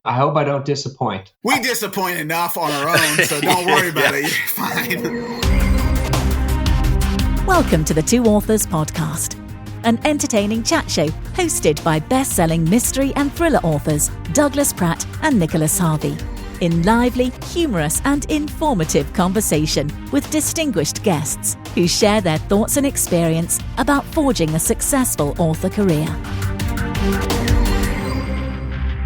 I hope I don't disappoint. We disappoint enough on our own, so don't worry about it. You're fine. Welcome to the Two Authors Podcast, an entertaining chat show hosted by best-selling mystery and thriller authors Douglas Pratt and Nicholas Harvey, in lively, humorous and informative conversation with distinguished guests who share their thoughts and experience about forging a successful author career.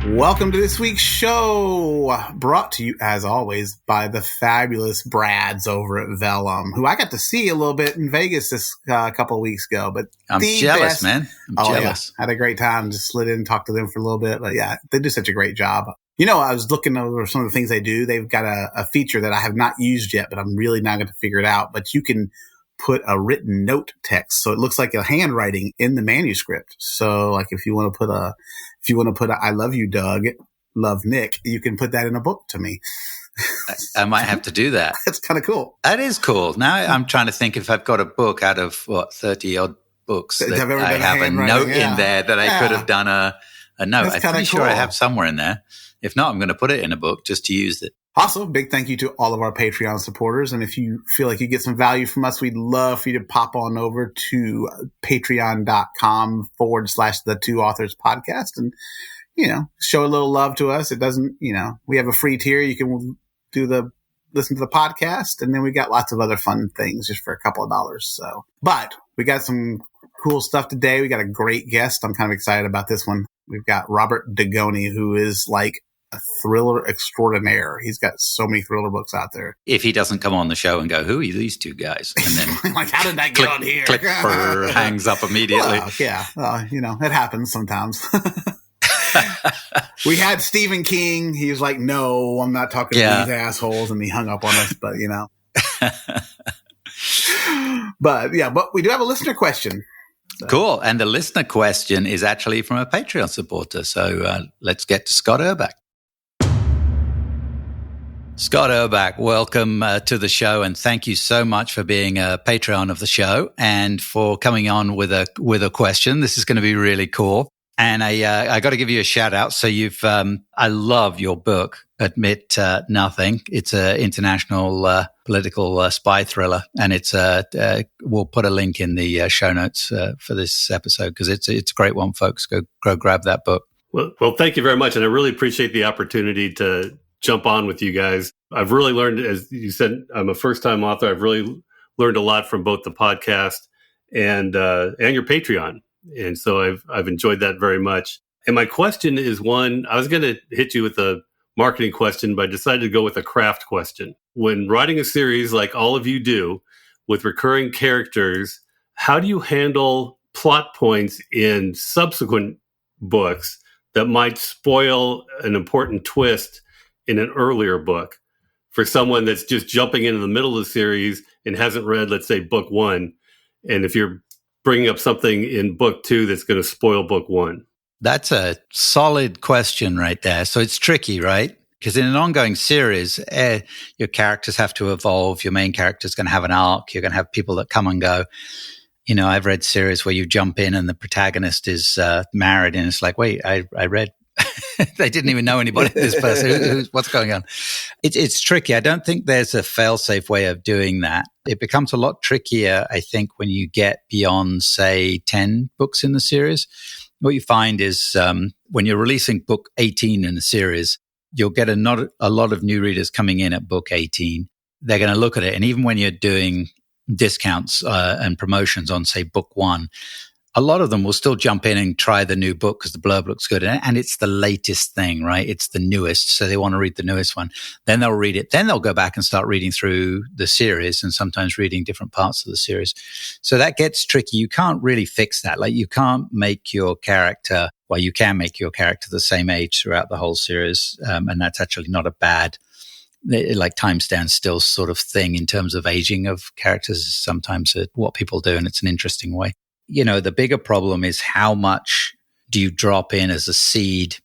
Welcome to this week's show, brought to you, as always, by the fabulous Brads over at Vellum, who I got to see a little bit in Vegas this couple of weeks ago. But I'm jealous, man. I'm jealous. Yeah. Had a great time. Just slid in and talked to them for a little bit. But yeah, they do such a great job. You know, I was looking over some of the things they do. They've got a feature that I have not used yet, but I'm really not going to figure it out. But you can put a written note text, so it looks like a handwriting in the manuscript. So like if you want to put a I love you, Doug, love Nick, you can put that in a book to me. I might have to do that. That's kind of cool. That is cool. Now I'm trying to think if I've got a book out of 30 odd books that I have a note in there that I could have done a note. I'm pretty sure I have somewhere in there. If not, I'm going to put it in a book just to use it. Also, big thank you to all of our Patreon supporters. And if you feel like you get some value from us, we'd love for you to pop on over to patreon.com/the Two Authors Podcast and, you know, show a little love to us. It doesn't, you know, we have a free tier. You can listen to the podcast. And then we got lots of other fun things just for a couple of dollars. So, but we got some cool stuff today. We got a great guest. I'm kind of excited about this one. We've got Robert Dugoni, who is like a thriller extraordinaire. He's got so many thriller books out there. If he doesn't come on the show and go, who are these two guys? And then like, how did that get on here? Clipper hangs up immediately. Well, yeah. You know, it happens sometimes. We had Stephen King. He was like, no, I'm not talking to these assholes. And he hung up on us, but you know. But we do have a listener question. So. Cool. And the listener question is actually from a Patreon supporter. So let's get to Scott Urbach. Scott Urbach, welcome to the show, and thank you so much for being a Patreon of the show and for coming on with a question. This is going to be really cool, and I got to give you a shout out. So I love your book, Admit Nothing. It's an international political spy thriller, and we'll put a link in the show notes for this episode because it's a great one, folks. Go grab that book. Well, thank you very much, and I really appreciate the opportunity to jump on with you guys. I've really learned, as you said, I'm a first-time author. I've really learned a lot from both the podcast and your Patreon. And so I've enjoyed that very much. And my question is one, I was going to hit you with a marketing question, but I decided to go with a craft question. When writing a series like all of you do with recurring characters, how do you handle plot points in subsequent books that might spoil an important twist in an earlier book for someone that's just jumping into the middle of the series and hasn't read, let's say, book one? And if you're bringing up something in book two that's going to spoil book one? That's a solid question right there. So it's tricky, right? Because in an ongoing series, your characters have to evolve. Your main character is going to have an arc. You're going to have people that come and go. You know, I've read series where you jump in and the protagonist is married, and it's like, wait, I read. They didn't even know anybody. This person, what's going on? It's tricky. I don't think there's a fail-safe way of doing that. It becomes a lot trickier, I think, when you get beyond, say, 10 books in the series. What you find is when you're releasing book 18 in a series, you'll get a lot of new readers coming in at book 18. They're going to look at it, and even when you're doing discounts and promotions on, say, book one, a lot of them will still jump in and try the new book because the blurb looks good. And it's the latest thing, right? It's the newest. So they want to read the newest one. Then they'll read it. Then they'll go back and start reading through the series and sometimes reading different parts of the series. So that gets tricky. You can't really fix that. Like you can't make your character, well, you can make your character the same age throughout the whole series. And that's actually not a bad, like time stands still sort of thing in terms of aging of characters. Sometimes what people do, and it's an interesting way. You know, the bigger problem is how much do you drop in as a seed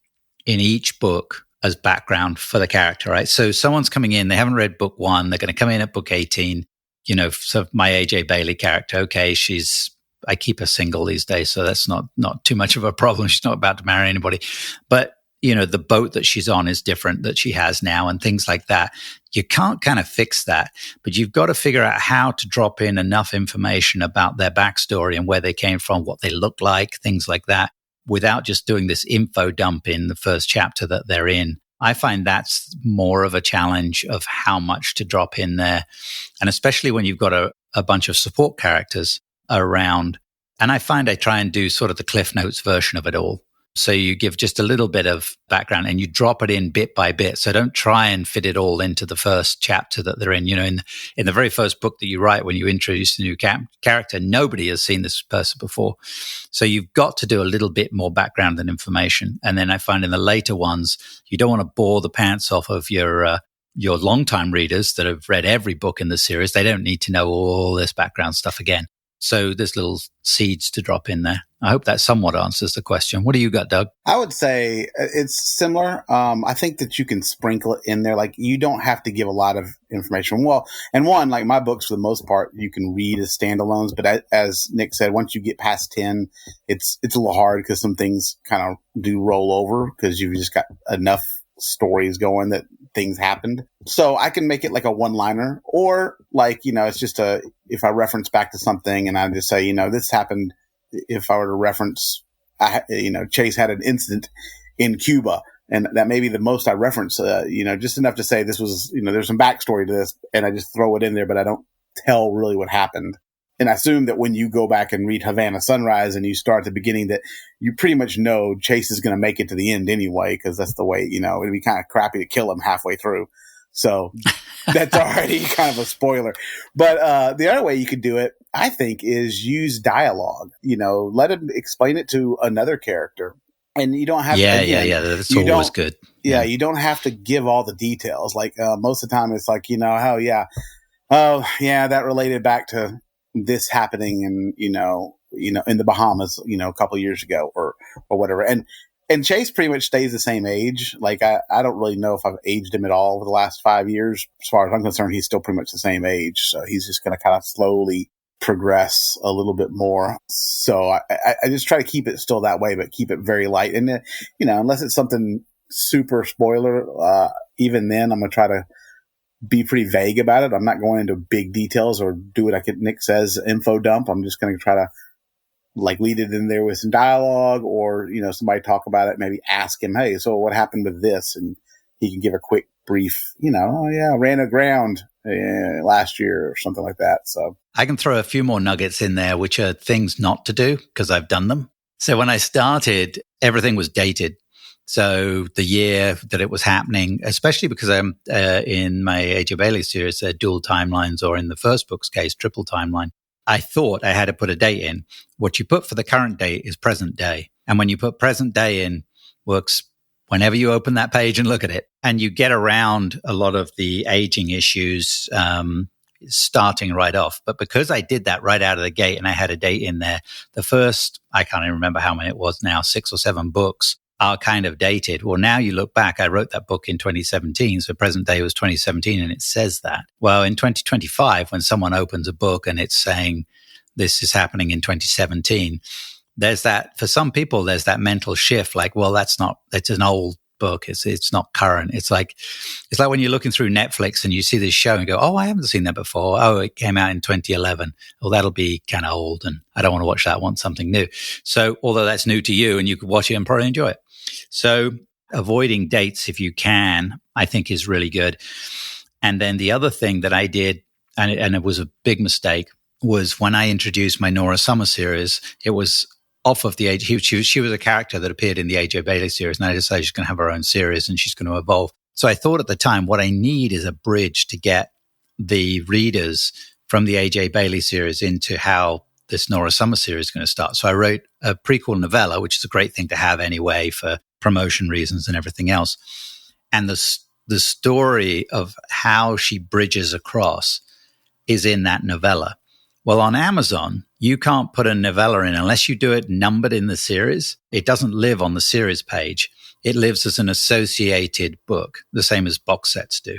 in each book as background for the character, right? So someone's coming in, they haven't read book one, they're going to come in at book 18. You know, so my AJ Bailey character, okay, I keep her single these days, so that's not too much of a problem. She's not about to marry anybody. But the boat that she's on is different that she has now and things like that. You can't kind of fix that, but you've got to figure out how to drop in enough information about their backstory and where they came from, what they look like, things like that, without just doing this info dump in the first chapter that they're in. I find that's more of a challenge of how much to drop in there. And especially when you've got a bunch of support characters around. And I find I try and do sort of the Cliff Notes version of it all. So you give just a little bit of background and you drop it in bit by bit. So don't try and fit it all into the first chapter that they're in. In the very first book that you write, when you introduce a new character, nobody has seen this person before. So you've got to do a little bit more background and information. And then I find in the later ones, you don't want to bore the pants off of your longtime readers that have read every book in the series. They don't need to know all this background stuff again. So there's little seeds to drop in there. I hope that somewhat answers the question. What do you got, Doug? I would say it's similar. I think that you can sprinkle it in there. Like, you don't have to give a lot of information. Well, and one, like my books, for the most part, you can read as standalones. But as Nick said, once you get past 10, it's a little hard because some things kind of do roll over because you've just got enough stories going that things happened. So I can make it like a one-liner, or like, it's just if I reference back to something and I just say, this happened. If I were to reference, Chase had an incident in Cuba, and that may be the most I reference, just enough to say this was, there's some backstory to this, and I just throw it in there, but I don't tell really what happened. And I assume that when you go back and read Havana Sunrise and you start at the beginning, that you pretty much know Chase is going to make it to the end anyway, because that's the way, it'd be kind of crappy to kill him halfway through. So that's already kind of a spoiler. But the other way you could do it, I think, is use dialogue. Let him explain it to another character. And you don't have to. Yeah. That's always good. Yeah, you don't have to give all the details. Like most of the time it's like, that related back to this happening and, in the Bahamas, a couple of years ago or whatever. And Chase pretty much stays the same age. Like, I don't really know if I've aged him at all over the last 5 years. As far as I'm concerned, he's still pretty much the same age. So he's just going to kind of slowly progress a little bit more. So I just try to keep it still that way, but keep it very light. And, unless it's something super spoiler, even then I'm going to try to be pretty vague about it. I'm not going into big details or do it like Nick says, info dump. I'm just going to try to lead it in there with some dialogue, or, somebody talk about it, maybe ask him, hey, so what happened with this? And he can give a quick brief, ran aground last year or something like that. So I can throw a few more nuggets in there, which are things not to do because I've done them. So when I started, everything was dated. So the year that it was happening, especially because I'm in my AJ Bailey series, dual timelines, or in the first book's case, triple timeline, I thought I had to put a date in. What you put for the current date is present day. And when you put present day in, works whenever you open that page and look at it. And you get around a lot of the aging issues starting right off. But because I did that right out of the gate and I had a date in there, the first, I can't even remember how many it was now, 6 or 7 books are kind of dated. Well, now you look back, I wrote that book in 2017. So present day was 2017 and it says that. Well, in 2025, when someone opens a book and it's saying this is happening in 2017, there's that, for some people, there's that mental shift. Like, well, it's an old book. It's not current. It's like when you're looking through Netflix and you see this show and go, oh, I haven't seen that before. Oh, it came out in 2011. Well, that'll be kind of old and I don't want to watch that. I want something new. So although that's new to you and you could watch it and probably enjoy it. So avoiding dates, if you can, I think is really good. And then the other thing that I did, and it was a big mistake, was when I introduced my Nora Summer series, it was off of the age. She was a character that appeared in the AJ Bailey series, and I decided she's going to have her own series and she's going to evolve. So I thought at the time, what I need is a bridge to get the readers from the AJ Bailey series into how this Nora Summer series is going to start. So I wrote a prequel novella, which is a great thing to have anyway for promotion reasons and everything else. And the story of how she bridges across is in that novella. Well, on Amazon, you can't put a novella in unless you do it numbered in the series. It doesn't live on the series page. It lives as an associated book, the same as box sets do.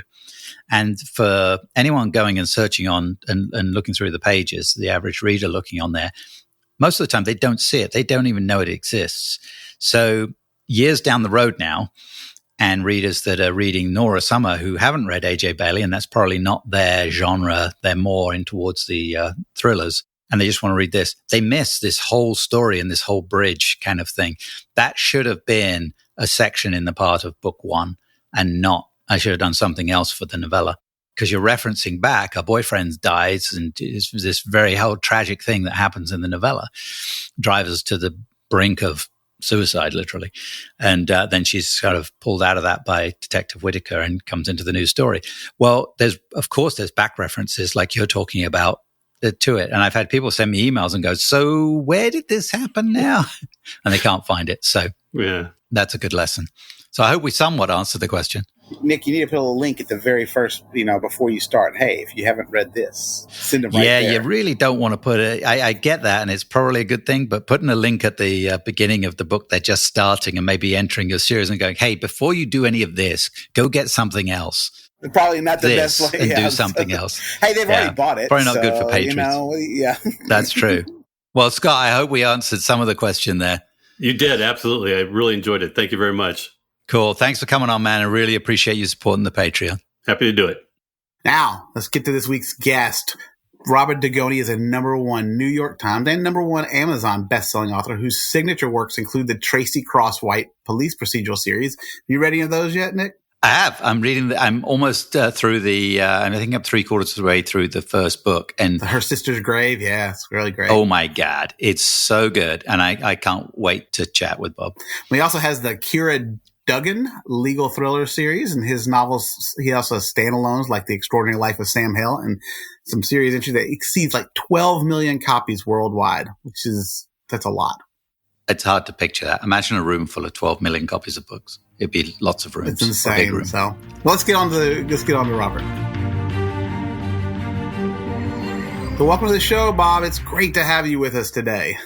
And for anyone going and searching on and looking through the pages, the average reader looking on there, most of the time they don't see it. They don't even know it exists. So years down the road now, and readers that are reading Nora Summer who haven't read A.J. Bailey, and that's probably not their genre. They're more in towards the thrillers, and they just want to read this. They miss this whole story and this whole bridge kind of thing. That should have been a section in the part of book one, and not, I should have done something else for the novella. Because you're referencing back, her boyfriend dies, and it's this very whole tragic thing that happens in the novella drives us to the brink of suicide, literally. And then she's sort of pulled out of that by Detective Whitaker and comes into the new story. Well, there's back references like you're talking about to it. And I've had people send me emails and go, so where did this happen now? And they can't find it. So yeah, that's a good lesson. So I hope we somewhat answered the question. Nick, you need to put a link at the very first, before you start. Hey, if you haven't read this, send them right there. Yeah, you really don't want to put it. I get that, and it's probably a good thing, but putting a link at the beginning of the book, they're just starting and maybe entering your series and going, hey, before you do any of this, go get something else. Probably not the best way. And do something else. Hey, they've already bought it. Probably not good for patrons. Yeah. That's true. Well, Scott, I hope we answered some of the question there. You did, absolutely. I really enjoyed it. Thank you very much. Cool. Thanks for coming on, man. I really appreciate you supporting the Patreon. Happy to do it. Now, let's get to this week's guest. Robert Dugoni is a #1 New York Times and #1 Amazon bestselling author whose signature works include the Tracy Crosswhite police procedural series. You read any of those yet, Nick? I have. I'm reading. I'm almost through the. I think I'm 3/4 of the way through the first book, and Her Sister's Grave. Yeah, it's really great. Oh my God, it's so good, and I can't wait to chat with Bob. He also has the Kira Duggan legal thriller series, and his novels. He also has standalones like The Extraordinary Life of Sam Hill, and some series entries that exceeds like 12 million copies worldwide, that's a lot. It's hard to picture that. Imagine a room full of 12 million copies of books. It'd be lots of rooms. It's insane. So let's get on to Robert. So welcome to the show, Bob. It's great to have you with us today.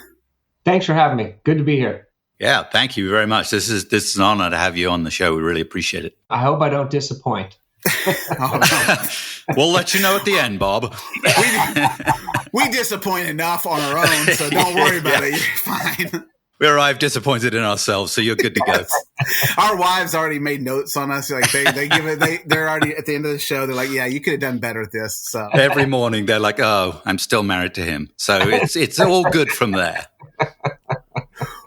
Thanks for having me. Good to be here. Yeah, thank you very much. This is an honor to have you on the show. We really appreciate it. I hope I don't disappoint. Oh, no. We'll let you know at the end, Bob. We disappoint enough on our own, so don't worry about it. You're fine. We arrived disappointed in ourselves, so you're good to go. Our wives already made notes on us. Like they give it. They're already at the end of the show. They're like, "Yeah, you could have done better at this." So every morning they're like, "Oh, I'm still married to him." So it's all good from there.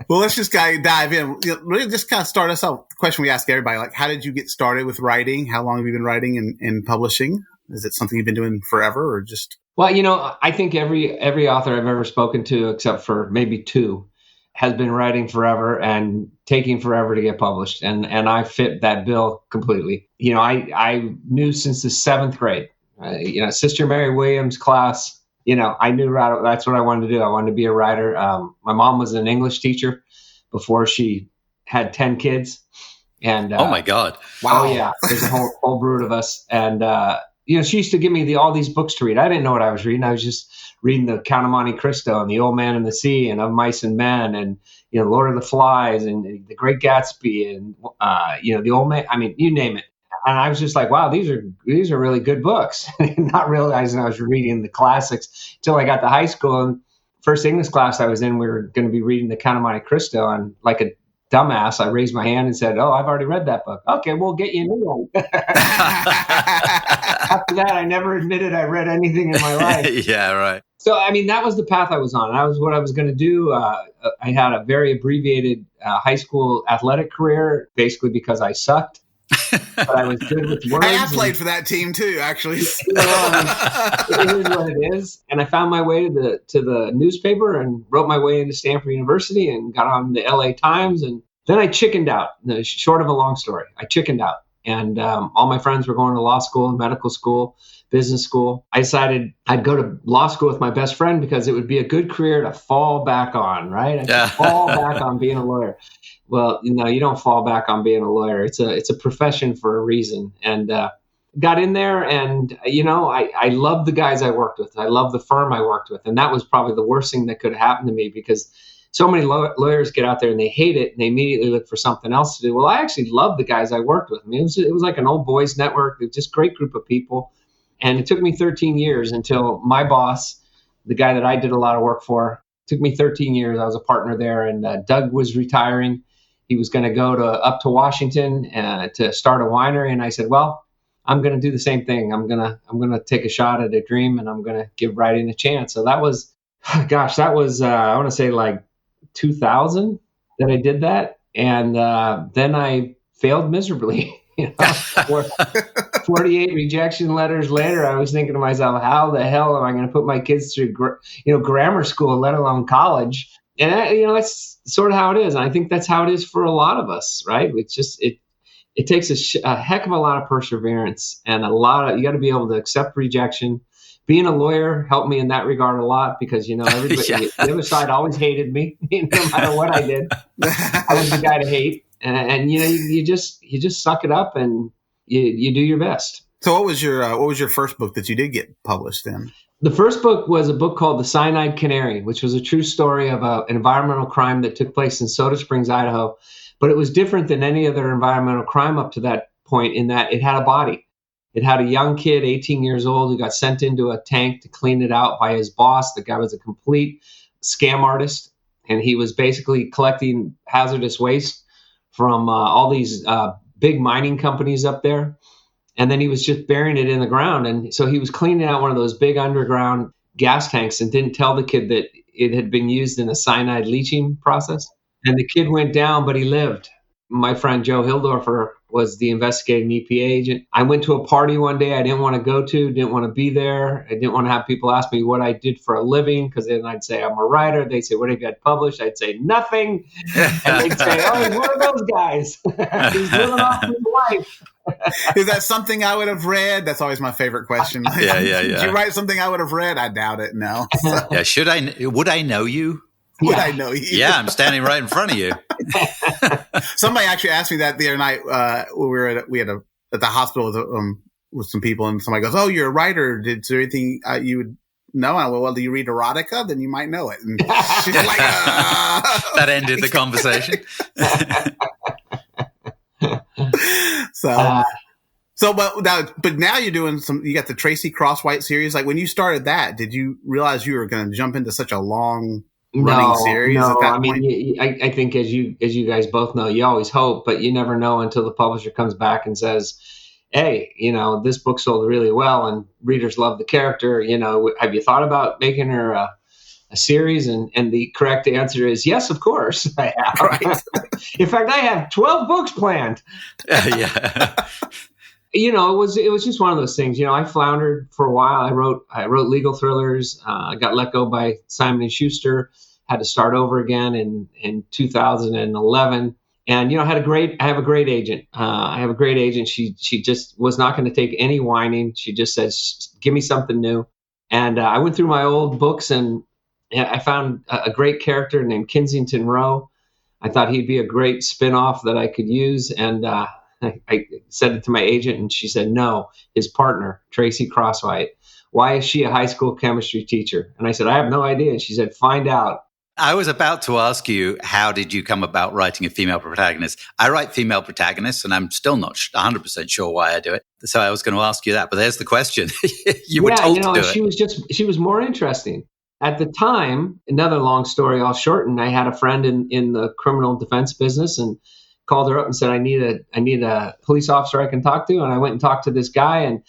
Well, let's just dive in. Really, just kind of start us off. The question we ask everybody: like, how did you get started with writing? How long have you been writing and publishing? Is it something you've been doing forever, or just? Well, I think every author I've ever spoken to, except for maybe two, has been writing forever and taking forever to get published. And I fit that bill completely. I knew since the 7th grade, Sister Mary Williams class, I knew that's what I wanted to do. I wanted to be a writer. My mom was an English teacher before she had 10 kids. And oh my God. Wow. Oh yeah. There's a whole brood of us. And, she used to give me all these books to read. I didn't know what I was reading. I was just reading The Count of Monte Cristo and The Old Man and the Sea and Of Mice and Men and, Lord of the Flies and The Great Gatsby and, The Old Man. I mean, you name it. And I was just like, wow, these are really good books. Not realizing I was reading the classics until I got to high school. And first English class I was in, we were going to be reading The Count of Monte Cristo. And like a dumbass, I raised my hand and said, "Oh, I've already read that book." "Okay, we'll get you a new one." After that, I never admitted I read anything in my life. Yeah, right. So, that was the path I was on. That was what I was going to do. I had a very abbreviated high school athletic career, basically because I sucked. But I was good with words. I played for that team too, actually. It is what it is. And I found my way to the newspaper and wrote my way into Stanford University and got on the LA Times. And then I chickened out. Short of a long story, I chickened out. And all my friends were going to law school, medical school, business school. I decided I'd go to law school with my best friend because it would be a good career to fall back on, right? I could fall back on being a lawyer. Well, you don't fall back on being a lawyer. It's a profession for a reason. And got in there and, I love the guys I worked with. I love the firm I worked with. And that was probably the worst thing that could happen to me because so many lawyers get out there and they hate it and they immediately look for something else to do. Well, I actually love the guys I worked with. It was like an old boys network. It was just a great group of people. And it took me 13 years until my boss, the guy that I did a lot of work for, took me 13 years. I was a partner there and Doug was retiring. he was going to go up to Washington to start a winery. And I said, well, I'm going to do the same thing. I'm going to take a shot at a dream, and I'm going to give writing a chance. So that was, I want to say like 2000 that I did that. And then I failed miserably. 48 rejection letters later, I was thinking to myself, how the hell am I going to put my kids through, grammar school, let alone college? And that's sort of how it is. And I think that's how it is for a lot of us, right? It's just, it takes a heck of a lot of perseverance and you got to be able to accept rejection. Being a lawyer helped me in that regard a lot because, everybody, the other side always hated me, no matter what I did. I was the guy to hate. And you just suck it up and you do your best. So what was your first book that you did get published in? The first book was a book called The Cyanide Canary, which was a true story of an environmental crime that took place in Soda Springs, Idaho. But it was different than any other environmental crime up to that point in that it had a body. It had a young kid, 18 years old, who got sent into a tank to clean it out by his boss. The guy was a complete scam artist, and he was basically collecting hazardous waste from all these big mining companies up there. And then he was just burying it in the ground. And so he was cleaning out one of those big underground gas tanks and didn't tell the kid that it had been used in a cyanide leaching process. And the kid went down, but he lived. My friend Joe Hildorfer was the investigating EPA agent. I went to a party one day I didn't want to go to, didn't want to be there. I didn't want to have people ask me what I did for a living, because then I'd say I'm a writer. They'd say, what have you had published? I'd say nothing. And they'd say, oh, he's one of those guys. He's living off his life. Is that something I would have read? That's always my favorite question. Yeah. Did you write something I would have read? I doubt it. No. Yeah. Would I know you? Would I know you? Yeah, I'm standing right in front of you. Somebody actually asked me that the other night. We had at the hospital with some people, and somebody goes, "Oh, you're a writer. Is there anything you would know?" I went, "Well, do you read erotica? Then you might know it." And she's like, That ended the conversation. But now you're doing you got the Tracy Crosswhite series. Like, when you started that, did you realize you were going to jump into such a long running series at that point? mean, I think as you guys both know, you always hope, but you never know until the publisher comes back and says, hey, this book sold really well and readers love the character. Have you thought about making her a series? And the correct answer is yes, of course I have. Right. In fact, I have 12 books planned. Yeah. It was just one of those things. I floundered for a while. I wrote legal thrillers. I got let go by Simon & Schuster. Had to start over again in 2011. And I have a great agent. I have a great agent. She just was not going to take any whining. She just says, "Give me something new." And I went through my old books and I found a great character named Kensington Rowe. I thought he'd be a great spinoff that I could use. And I said it to my agent, and she said, no, his partner, Tracy Crosswhite. Why is she a high school chemistry teacher? And I said, I have no idea. And she said, find out. I was about to ask you, how did you come about writing a female protagonist? I write female protagonists, and I'm still not 100% sure why I do it. So I was going to ask you that, but there's the question. You were told to do it. She was more interesting. At the time, another long story I'll shorten, I had a friend in the criminal defense business and called her up and said, I need a police officer I can talk to. And I went and talked to this guy, and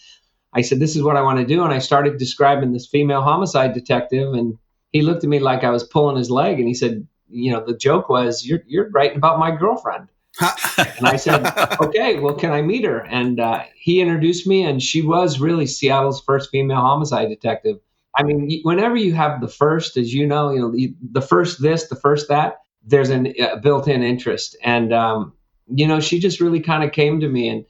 I said, this is what I want to do. And I started describing this female homicide detective, and he looked at me like I was pulling his leg, and he said, the joke was, you're writing about my girlfriend. And I said, okay, well, can I meet her? And he introduced me, and she was really Seattle's first female homicide detective. I mean, whenever you have the first, as the first this, the first that, there's a built-in interest. And, she just really kind of came to me. And,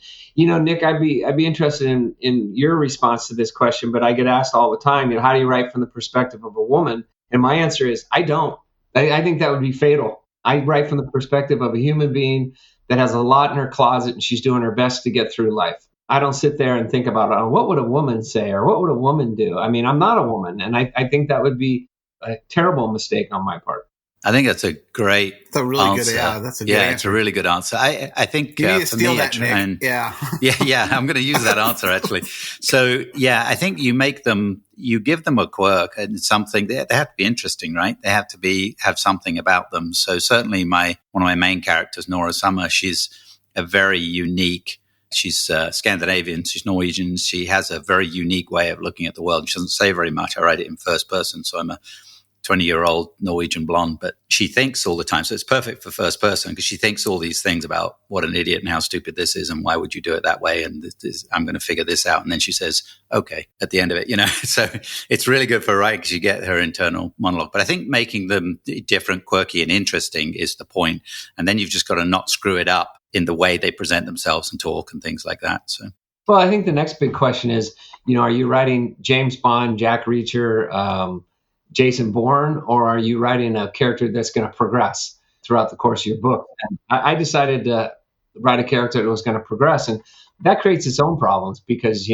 Nick, I'd be interested in your response to this question, but I get asked all the time, how do you write from the perspective of a woman? And my answer is, I don't. I think that would be fatal. I write from the perspective of a human being that has a lot in her closet, and she's doing her best to get through life. I don't sit there and think about, what would a woman say, or what would a woman do? I mean, I'm not a woman. And I think that would be a terrible mistake on my part. I think that's a great It's a really answer. good, that's a good answer. It's a really good answer. I think you need to for steal me, that, Nick. yeah, I'm going to use that answer actually. So yeah, I think you give them a quirk and something. They have to be interesting, right? They have to have something about them. So certainly one of my main characters, Nora Summer, she's a very unique. She's Scandinavian. She's Norwegian. She has a very unique way of looking at the world. She doesn't say very much. I write it in first person, so I'm a 20-year-old Norwegian blonde, but she thinks all the time. So it's perfect for first person because she thinks all these things about what an idiot and how stupid this is and why would you do it that way? And I'm going to figure this out. And then she says, okay, at the end of it, So it's really good for writing because you get her internal monologue. But I think making them different, quirky, and interesting is the point. And then you've just got to not screw it up in the way they present themselves and talk and things like that. So. Well, I think the next big question is, are you writing James Bond, Jack Reacher, Jason Bourne, or are you writing a character that's going to progress throughout the course of your book? And I decided to write a character that was going to progress, and that creates its own problems because,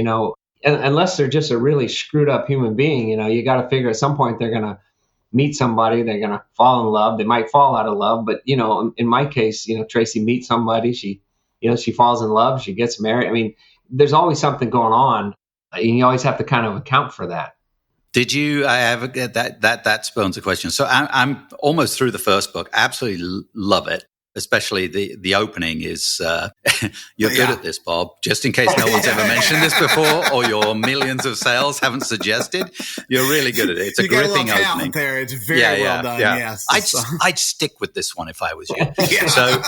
unless they're just a really screwed up human being, you got to figure at some point they're going to meet somebody, they're going to fall in love. They might fall out of love, but, in my case, Tracy meets somebody, she falls in love, she gets married. I mean, there's always something going on, and you always have to kind of account for that. Did you? I have that spawns a question. So I'm almost through the first book. Absolutely love it. Especially the opening is you're good at this, Bob. Just in case no one's ever mentioned this before, or your millions of sales haven't suggested, you're really good at it. It's a gripping opening. There, it's very well done. Yeah. Yes, I'd stick with this one if I was you. So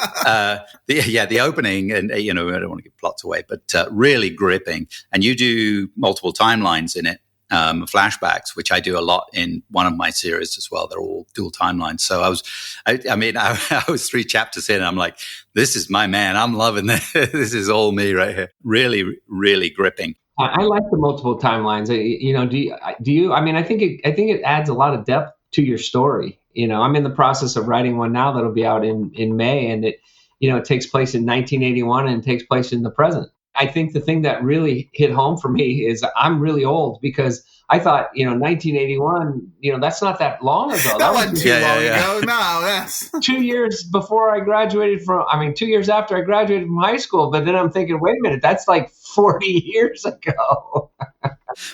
the opening, and I don't want to give plots away, but really gripping. And you do multiple timelines in it. Flashbacks, which I do a lot in one of my series as well. They're all dual timelines. So I was 3 chapters in and I'm like, this is my man. I'm loving this. This is all me right here. Really, really gripping. I like the multiple timelines. Do you, I think it adds a lot of depth to your story. I'm in the process of writing one now that'll be out in May, and it takes place in 1981 and takes place in the present. I think the thing that really hit home for me is I'm really old because I thought, 1981, that's not that long ago. That wasn't too long ago. No, that's 2 years before I graduated 2 years after I graduated from high school. But then I'm thinking, wait a minute, that's like 40 years ago.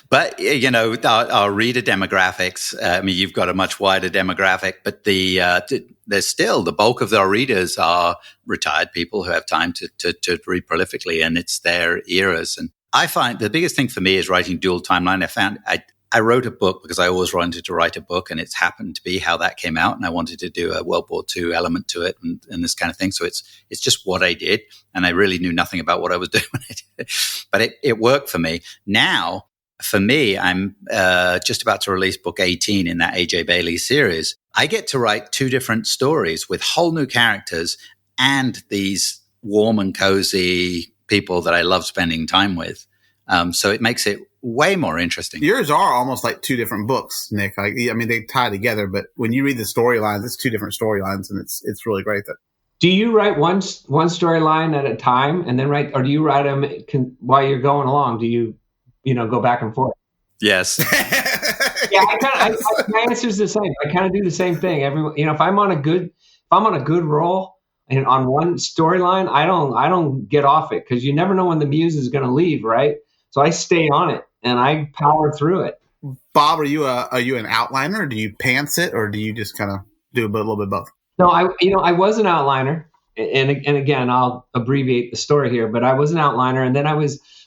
But, our reader demographics, you've got a much wider demographic, but there's still the bulk of our readers are retired people who have time to read prolifically, and it's their eras. And I find the biggest thing for me is writing dual timeline. I wrote a book because I always wanted to write a book, and it's happened to be how that came out. And I wanted to do a World War II element to it and this kind of thing. So it's just what I did. And I really knew nothing about what I was doing when I did it. But it worked for me. Now, for me, I'm just about to release book 18 in that A.J. Bailey series. I get to write 2 different stories with whole new characters and these warm and cozy people that I love spending time with. So it makes it way more interesting. Yours are almost like 2 different books, Nick. They tie together, but when you read the storylines, it's 2 different storylines, and it's really great. Do you write one storyline at a time and then or do you write them while you're going along? Do you go back and forth? Yes. Yeah, my answer is the same. I kind of do the same thing. If I'm on a good roll and on one storyline, I don't get off it because you never know when the muse is going to leave, right? So I stay on it and I power through it. Bob, are you an outliner? Or do you pants it, or do you just kind of do a little bit of both? No, I was an outliner, and again, I'll abbreviate the story here, but I was an outliner, and then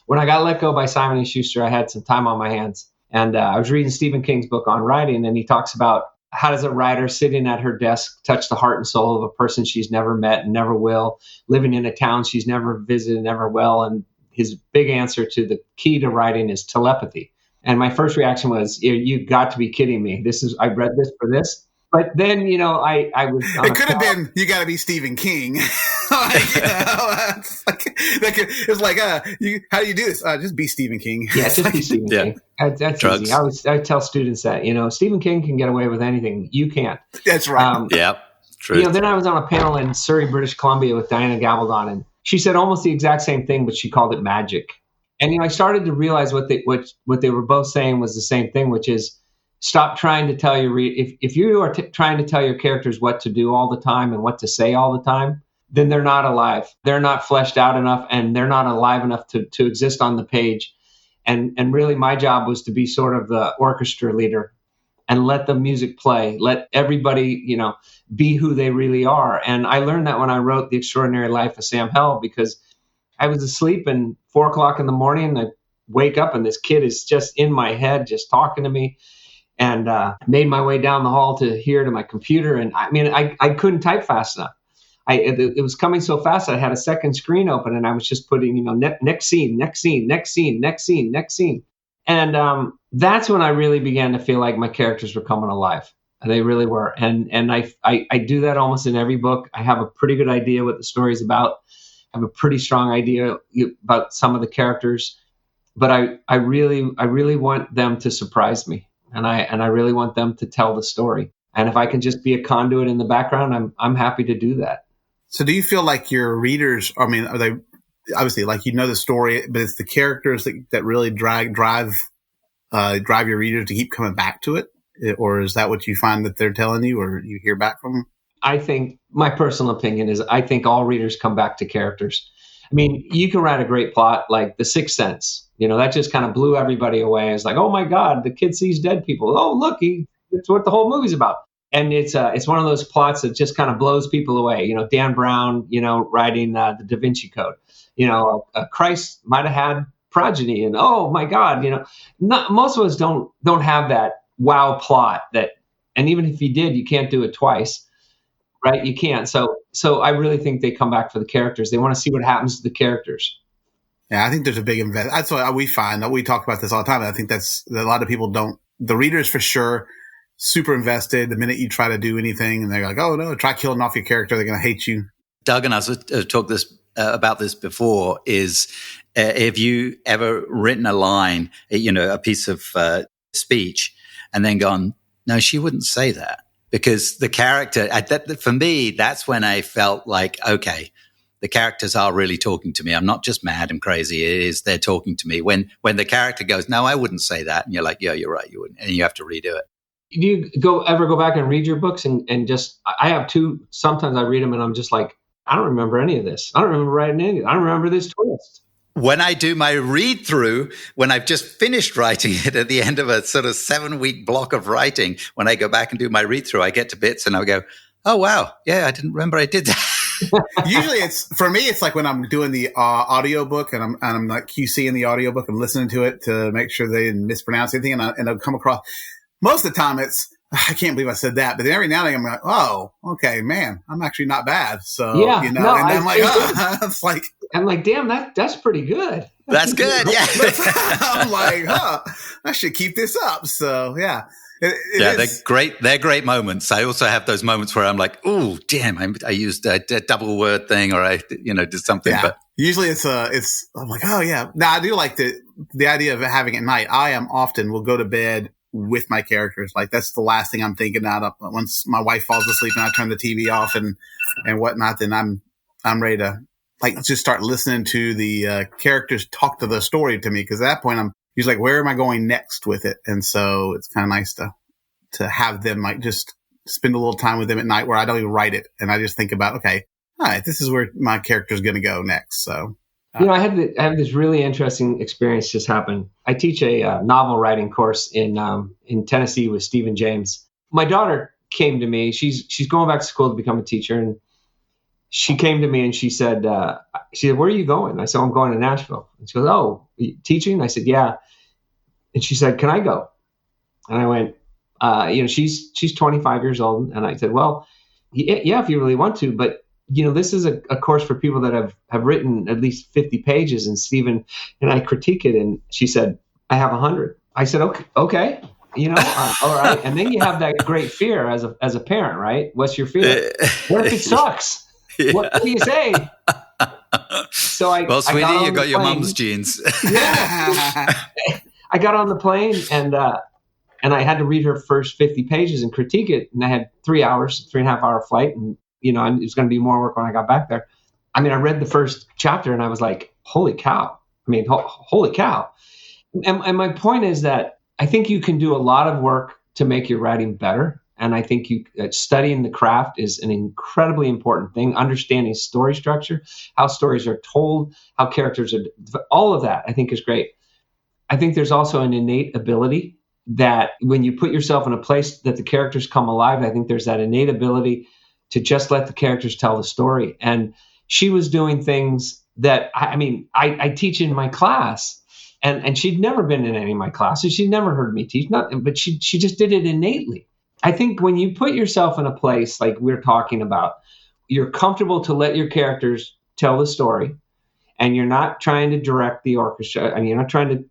when I got let go by Simon & Schuster, I had some time on my hands. And I was reading Stephen King's book on writing, and he talks about how does a writer sitting at her desk touch the heart and soul of a person she's never met and never will, living in a town she's never visited, never will. And his big answer to the key to writing is telepathy. And my first reaction was, you got to be kidding me. I read this for this. But then, I was. It could have been, you got to be Stephen King. How do you do this? Just be Stephen King. Yeah, just be Stephen King. That's Drugs. easy. I tell students that, Stephen King can get away with anything. You can't. That's right. Yeah, true. Then I was on a panel in Surrey, British Columbia with Diana Gabaldon, and she said almost the exact same thing, but she called it magic. And, I started to realize what they were both saying was the same thing, which is, stop trying to tell your if you are trying to tell your characters what to do all the time and what to say all the time, then they're not alive. They're not fleshed out enough, and they're not alive enough to exist on the page. And really my job was to be sort of the orchestra leader and let the music play, let everybody, be who they really are. And I learned that when I wrote The Extraordinary Life of Sam Hell, because I was asleep and 4:00 in the morning, and I wake up and this kid is just in my head, just talking to me. And made my way down the hall to here to my computer. And I couldn't type fast enough. It was coming so fast. I had a second screen open, and I was just putting, next scene, next scene, next scene, next scene, next scene. And that's when I really began to feel like my characters were coming alive. They really were. And I do that almost in every book. I have a pretty good idea what the story's about. I have a pretty strong idea about some of the characters, but I really want them to surprise me. And I really want them to tell the story. And if I can just be a conduit in the background, I'm happy to do that. So do you feel like your readers, are they obviously like, the story, but it's the characters that really drive your readers to keep coming back to it? Or is that what you find that they're telling you, or you hear back from them? I think my personal opinion is I think all readers come back to characters. I mean, you can write a great plot like The Sixth Sense. That just kind of blew everybody away. It's like, oh my God, the kid sees dead people. Oh, look, it's what the whole movie's about. And it's one of those plots that just kind of blows people away. Dan Brown, writing the Da Vinci Code. Christ might have had progeny, and oh my God, most of us don't have that wow plot and even if you did, you can't do it twice. Right? You can't. So I really think they come back for the characters. They want to see what happens to the characters. Yeah, I think there's a big investment. That's what we find. We talk about this all the time. I think that a lot of people don't. The readers, for sure, super invested. The minute you try to do anything, and they're like, "Oh no, try killing off your character. They're going to hate you." Doug and I have talked about this before. Is have you ever written a line, a piece of speech, and then gone, "No, she wouldn't say that." Because the character, for me, that's when I felt like, okay, the characters are really talking to me. I'm not just mad and crazy. It is they're talking to me. When the character goes, no, I wouldn't say that. And you're like, yeah, you're right. You wouldn't. And you have to redo it. Do you ever go back and read your books and just, I have two, sometimes I read them and I'm just like, I don't remember any of this. I don't remember writing any of it. I don't remember this twist. When I do my read through, when I've just finished writing it at the end of a sort of 7-week block of writing, when I go back and do my read through, I get to bits and I go, oh, wow. Yeah, I didn't remember I did that. Usually for me, it's like when I'm doing the audiobook and I'm like QCing the audiobook and listening to it to make sure they didn't mispronounce anything. And I'll come across, most of the time I can't believe I said that. But then every now and then I'm like, oh, okay, man, I'm actually not bad. So, yeah, and I'm like, it's like, I'm like, damn, that's pretty good. That's good. Yeah. I'm like, I should keep this up. So yeah. They're great. They're great moments. I also have those moments where I'm like, oh, damn, I used a double word thing, or I, did something. Yeah. But usually I'm like, oh yeah. Now I do like the idea of having it at night. Will go to bed with my characters. Like that's the last thing I'm thinking of. Once my wife falls asleep and I turn the TV off and whatnot, then I'm ready to just start listening to the characters talk to the story to me. Cause at that point I'm usually like, where am I going next with it? And so it's kind of nice to have them just spend a little time with them at night where I don't even write it. And I just think about, okay, all right, this is where my character's going to go next. So, I had this really interesting experience just happen. I teach a novel writing course in Tennessee with Stephen James. My daughter came to me. She's going back to school to become a teacher, and she came to me and she said, where are you going? I said, I'm going to Nashville. And she goes, oh, teaching? I said, yeah. And she said, can I go? And I went, she's 25 years old. And I said, well, yeah, if you really want to, but this is a course for people that have written at least 50 pages. And Stephen and I critique it. And she said, I have 100. I said, okay. All right. And then you have that great fear as a parent, right? What's your fear? What if it sucks? Yeah. What do you say? So sweetie, you got your mom's genes. Yeah. I got on the plane and I had to read her first 50 pages and critique it. And I had 3.5 hour flight. And, it was going to be more work when I got back there. I mean, I read the first chapter and I was like, holy cow. Holy cow. And my point is that I think you can do a lot of work to make your writing better. And I think studying the craft is an incredibly important thing. Understanding story structure, how stories are told, how characters are, all of that I think is great. I think there's also an innate ability that when you put yourself in a place that the characters come alive, I think there's that innate ability to just let the characters tell the story. And she was doing things that, I teach in my class, and she'd never been in any of my classes. She'd never heard me teach nothing, but she just did it innately. I think when you put yourself in a place like we're talking about, you're comfortable to let your characters tell the story, and you're not trying to direct the orchestra, and you're not trying to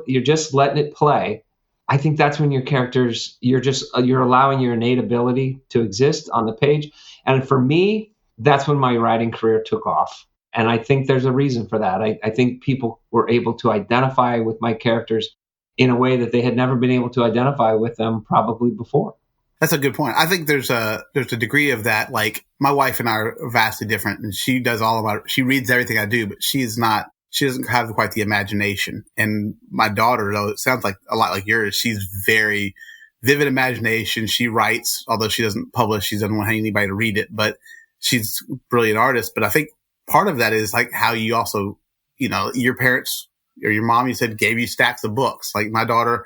you're just letting it play. I think that's when your characters, you're allowing your innate ability to exist on the page. And for me, that's when my writing career took off. And I think there's a reason for that. I think people were able to identify with my characters in a way that they had never been able to identify with them probably before. That's a good point. I think there's a degree of that. Like, my wife and I are vastly different, and she does she reads everything I do, but she doesn't have quite the imagination. And my daughter, though, it sounds like a lot like yours. She's very vivid imagination. She writes, although she doesn't publish. She doesn't want anybody to read it, but she's a brilliant artist. But I think part of that is like how you also, your parents or your mom, you said, gave you stacks of books. Like my daughter,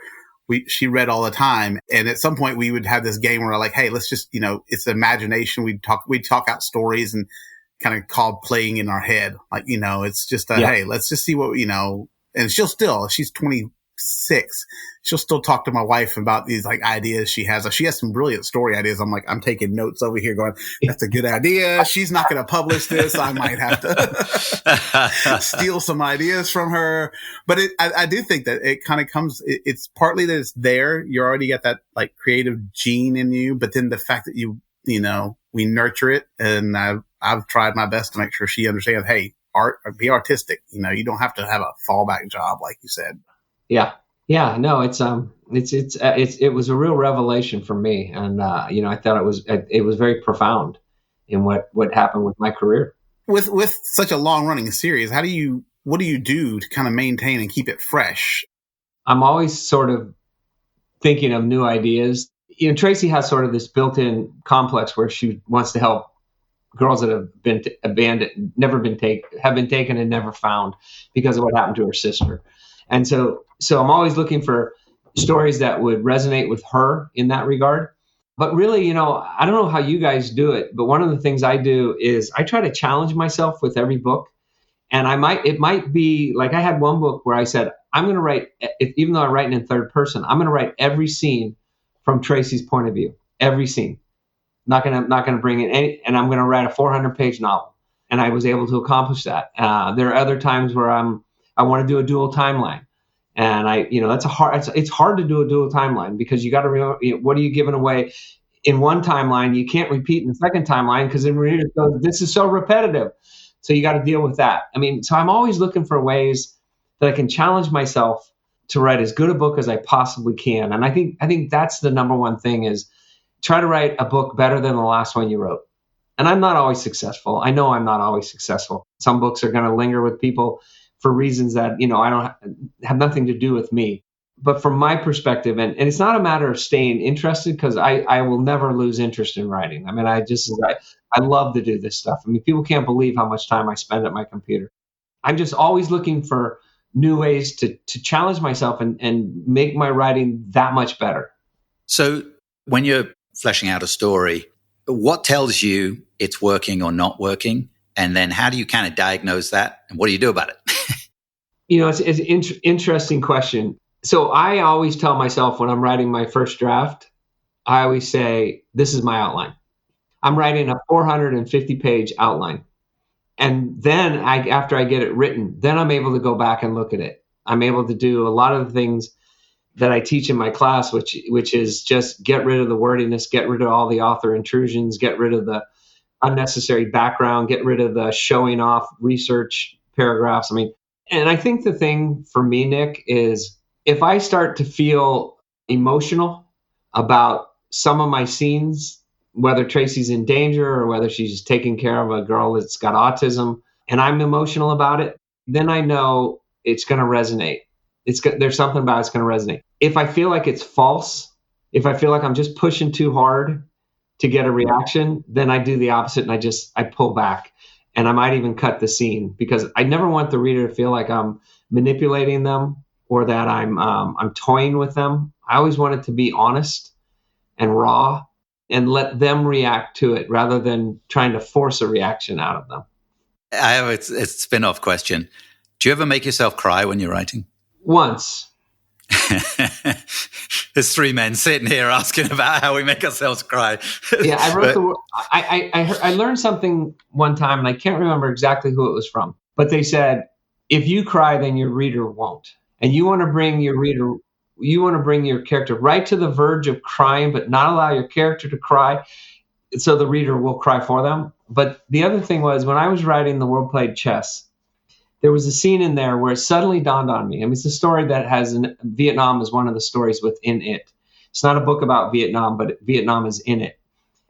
she read all the time. And at some point we would have this game where like, hey, let's just, it's imagination. We'd talk out stories and kind of called playing in our head. Like, it's just hey, let's just see what, and she's 26. She'll still talk to my wife about these like ideas she has. She has some brilliant story ideas. I'm like, I'm taking notes over here going, that's a good idea. She's not going to publish this. I might have to steal some ideas from her. But I do think that it kind of comes, it's partly that it's there. You already got that like creative gene in you, but then the fact that we nurture it. And I've tried my best to make sure she understands, hey, be artistic. You don't have to have a fallback job, like you said. Yeah. Yeah, no, it was a real revelation for me. And, I thought it was very profound in what happened with my career. With such a long running series, what do you do to kind of maintain and keep it fresh? I'm always sort of thinking of new ideas. Tracy has sort of this built-in complex where she wants to help girls that have been abandoned, have been taken and never found because of what happened to her sister. And so I'm always looking for stories that would resonate with her in that regard. But really, I don't know how you guys do it, but one of the things I do is I try to challenge myself with every book. And it might be like, I had one book where I said, I'm going to write, even though I'm writing in third person, I'm going to write every scene from Tracy's point of view, every scene. Not going to bring in any, and I'm going to write a 400-page novel. And I was able to accomplish that. There are other times where I want to do a dual timeline. And it's hard to do a dual timeline because you got to remember, what are you giving away in one timeline? You can't repeat in the second timeline because then readers go, this is so repetitive. So you got to deal with that. So I'm always looking for ways that I can challenge myself to write as good a book as I possibly can. And I think that's the number one thing is try to write a book better than the last one you wrote. And I'm not always successful. I know I'm not always successful. Some books are going to linger with people for reasons that, I don't have nothing to do with me. But from my perspective, and it's not a matter of staying interested because I will never lose interest in writing. I love to do this stuff. People can't believe how much time I spend at my computer. I'm just always looking for new ways to challenge myself and make my writing that much better. So when you're fleshing out a story, what tells you it's working or not working? And then how do you kind of diagnose that? And what do you do about it? It's an interesting question. So I always tell myself when I'm writing my first draft, I always say, this is my outline. I'm writing a 450-page outline. And then after I get it written, then I'm able to go back and look at it. I'm able to do a lot of the things that I teach in my class, which is just get rid of the wordiness, get rid of all the author intrusions, get rid of the unnecessary background, get rid of the showing off research paragraphs. And I think the thing for me, Nick, is if I start to feel emotional about some of my scenes, whether Tracy's in danger or whether she's taking care of a girl that's got autism, and I'm emotional about it, then I know it's going to resonate. There's something about it's going to resonate. If I feel like it's false, If I feel like I'm just pushing too hard to get a reaction, then I do the opposite and I pull back, and I might even cut the scene, because I never want the reader to feel like I'm manipulating them or that I'm toying with them. I always want it to be honest and raw and let them react to it rather than trying to force a reaction out of them. I have a spin-off question. Do you ever make yourself cry when you're writing? Once. There's three men sitting here asking about how we make ourselves cry. Yeah, I wrote I learned something one time, and I can't remember exactly who it was from, but they said, if you cry, then your reader won't. And you want to bring your character right to the verge of crying, but not allow your character to cry, so the reader will cry for them. But the other thing was, when I was writing The World Played Chess, there was a scene in there where it suddenly dawned on me. I mean, it's a story that has Vietnam is one of the stories within it. It's not a book about Vietnam, but Vietnam is in it.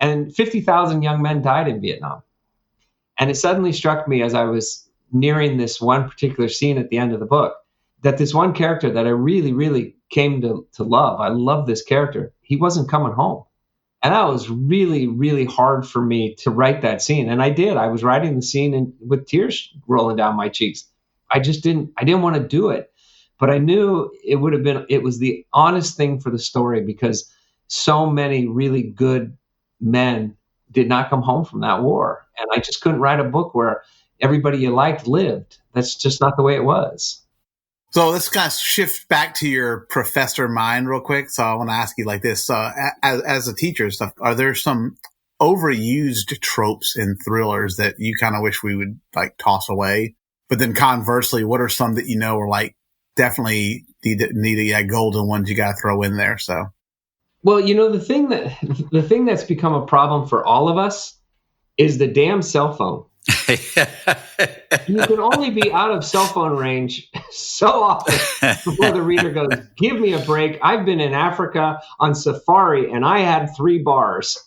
And 50,000 young men died in Vietnam. And it suddenly struck me as I was nearing this one particular scene at the end of the book, that this one character that I really, really came to love, I love this character, he wasn't coming home. And that was really, really hard for me to write that scene. And I did. I was writing the scene and with tears rolling down my cheeks. I didn't want to do it. But I knew it was the honest thing for the story, because so many really good men did not come home from that war. And I just couldn't write a book where everybody you liked lived. That's just not the way it was. So let's kind of shift back to your professor mind real quick. So I want to ask you like this. As a teacher and stuff, are there some overused tropes in thrillers that you kind of wish we would like toss away? But then conversely, what are some that you know are like definitely need a golden ones you got to throw in there? So, well, the thing that's become a problem for all of us is the damn cell phone. You can only be out of cell phone range so often before the reader goes, give me a break. I've been in Africa on safari and I had 3 bars.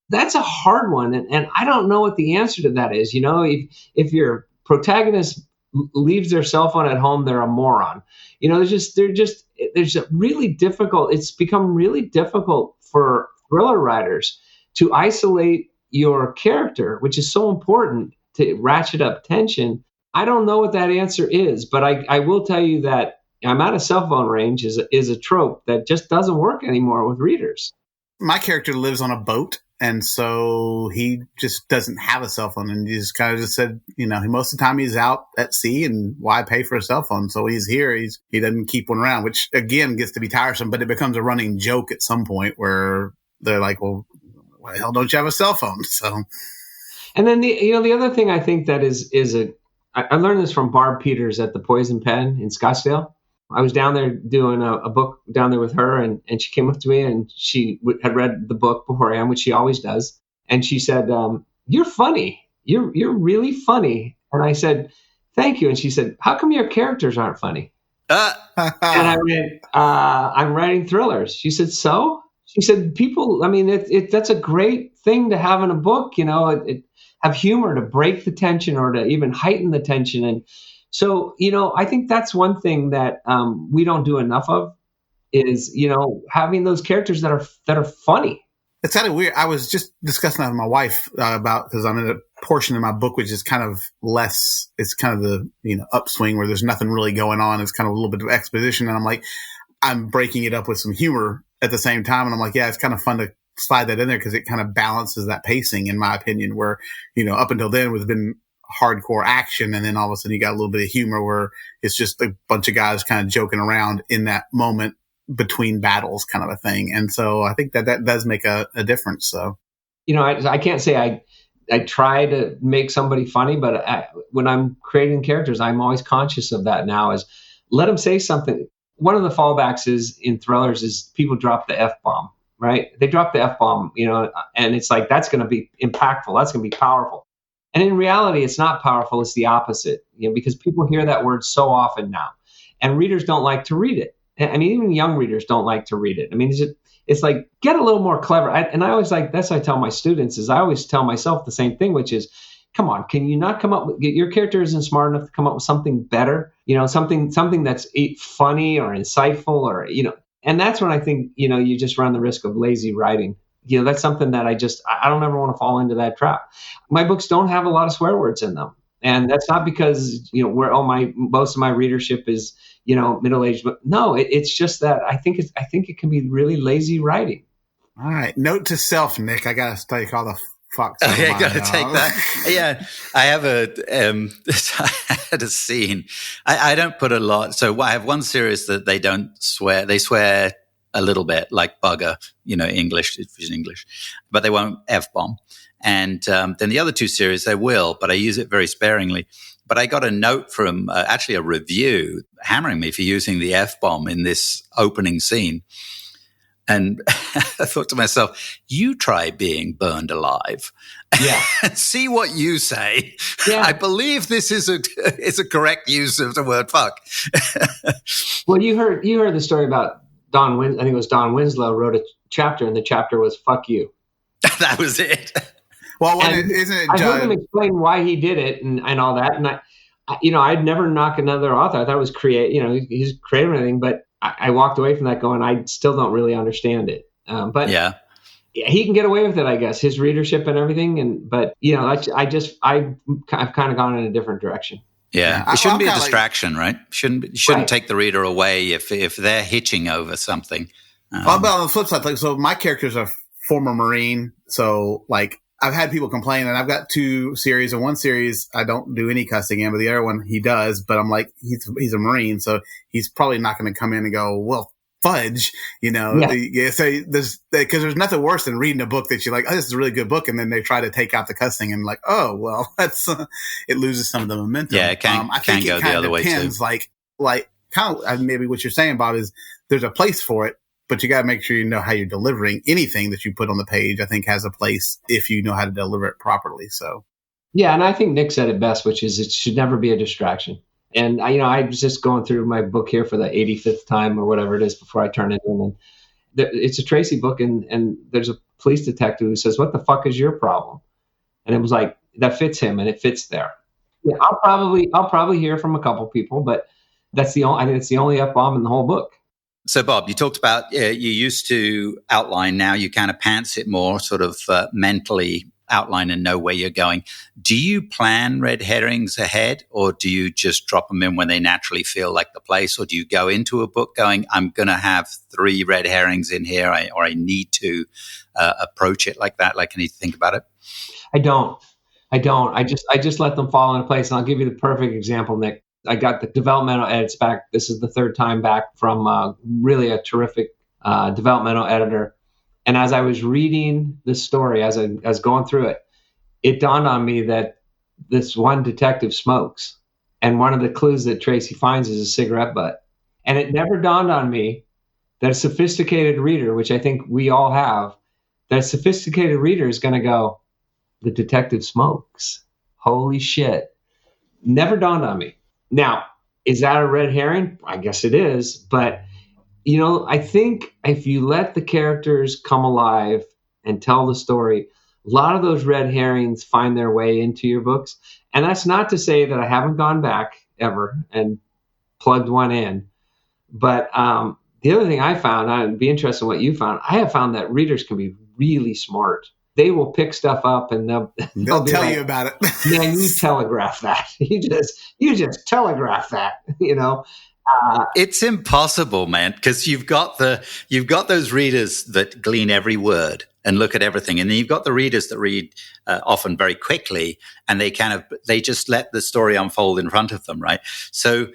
That's a hard one. And I don't know what the answer to that is. If your protagonist leaves their cell phone at home, they're a moron. There's a really difficult, it's become really difficult for thriller writers to isolate your character, which is so important to ratchet up tension. I don't know what that answer is, but I will tell you that I'm out of cell phone range is a trope that just doesn't work anymore with readers. My character lives on a boat, and so he just doesn't have a cell phone, and he just kind of just said, most of the time he's out at sea, and why pay for a cell phone? So he's here, he doesn't keep one around, which again gets to be tiresome, but it becomes a running joke at some point where they're like, well, why the hell don't you have a cell phone? So, and then the other thing I think that I learned this from Barb Peters at the Poison Pen in Scottsdale. I was down there doing a book down there with her, and she came up to me, and she had read the book beforehand, which she always does. And she said, you're funny. You're really funny. And I said, thank you. And she said, how come your characters aren't funny? And I went, I'm writing thrillers. She said, so? She said, people, I mean, that's a great thing to have in a book, have humor to break the tension or to even heighten the tension. And so, I think that's one thing that we don't do enough of is, having those characters that are funny. It's kind of weird. I was just discussing that with my wife because I'm in a portion of my book, which is kind of less, it's kind of the, upswing where there's nothing really going on. It's kind of a little bit of exposition. And I'm like, I'm breaking it up with some humor at the same time. And I'm like, yeah, it's kind of fun to slide that in there because it kind of balances that pacing, in my opinion, where, up until then it's been hardcore action. And then all of a sudden you got a little bit of humor where it's just a bunch of guys kind of joking around in that moment between battles kind of a thing. And so I think that does make a difference. So, I can't say I try to make somebody funny, but when I'm creating characters, I'm always conscious of that now is let them say something. One of the fallbacks is in thrillers is people drop the F-bomb, right? They drop the F-bomb, and it's like, that's going to be impactful. That's going to be powerful. And in reality, it's not powerful. It's the opposite, because people hear that word so often now and readers don't like to read it. I mean, even young readers don't like to read it. I mean, it's like, get a little more clever. And I always like, that's what I tell my students is I always tell myself the same thing, which is, come on, can you not come up with, your character isn't smart enough to come up with something better, something that's funny or insightful or, And that's when I think, you just run the risk of lazy writing. That's something that I don't ever want to fall into that trap. My books don't have a lot of swear words in them. And that's not because, most of my readership is, middle-aged, but no, it's just that I think it can be really lazy writing. All right. Note to self, Nick, I got to take all the fucks. Okay, got to take that. Yeah. I have I had a scene. I don't put a lot. So I have one series that they don't swear. They swear a little bit, like bugger, English, but they won't F-bomb. And then the other two series, they will, but I use it very sparingly. But I got a note from actually a review hammering me for using the F-bomb in this opening scene. And I thought to myself, you try being burned alive. Yeah. And see what you say. Yeah. I believe this is a correct use of the word fuck. Well, you heard the story about I think it was Don Winslow wrote a chapter, and the chapter was "fuck you." That was it. Well, isn't it? I heard him explain why he did it and all that, and I'd never knock another author. I thought it was he's creative and everything, but I walked away from that going, I still don't really understand it. But yeah, he can get away with it, I guess, his readership and everything. But I've kind of gone in a different direction. Yeah, it shouldn't be a distraction, right? Shouldn't take the reader away if they're hitching over something. But on the flip side, so my character's a former Marine, so I've had people complain, and I've got two series. And one series I don't do any cussing in, but the other one he does. But I'm like, he's a Marine, so he's probably not going to come in and go, well, fudge, Yeah. So because there's nothing worse than reading a book that you're like, oh, this is a really good book, and then they try to take out the cussing and oh, well, that's it loses some of the momentum. Yeah, it can go the other way too. Like kind of maybe what you're saying, Bob, is there's a place for it. But you got to make sure you know how you're delivering anything that you put on the page. I think has a place if you know how to deliver it properly. So, yeah, and I think Nick said it best, which is it should never be a distraction. And I was just going through my book here for the 85th time or whatever it is before I turn it in. And it's a Tracy book, and there's a police detective who says, "What the fuck is your problem?" And it was like that fits him, and it fits there. Yeah, I'll probably hear from a couple people, but I think it's the only F-bomb in the whole book. So, Bob, you talked about you used to outline. Now you kind of pants it more, sort of mentally outline and know where you're going. Do you plan red herrings ahead, or do you just drop them in when they naturally feel like the place? Or do you go into a book going, I'm going to have 3 red herrings in here, or I need to approach it like that? Like, I need to think about it? I don't. I just let them fall into place. And I'll give you the perfect example, Nick. I got the developmental edits back. This is the 3rd time back from really a terrific developmental editor. And as I was reading the story, as I was going through it, it dawned on me that this one detective smokes. And one of the clues that Tracy finds is a cigarette butt. And it never dawned on me that a sophisticated reader, which I think we all have, that a sophisticated reader is going to go, the detective smokes. Holy shit. Never dawned on me. Now, is that a red herring? I guess it is. But, I think if you let the characters come alive and tell the story, a lot of those red herrings find their way into your books. And that's not to say that I haven't gone back ever and plugged one in. But the other thing I found, I'd be interested in what you found, I have found that readers can be really smart. They will pick stuff up and they'll tell you about it. Man, you telegraph that. You just telegraph that, It's impossible, man, because you've got those readers that glean every word and look at everything, and then you've got the readers that read often very quickly, and they just let the story unfold in front of them, right? So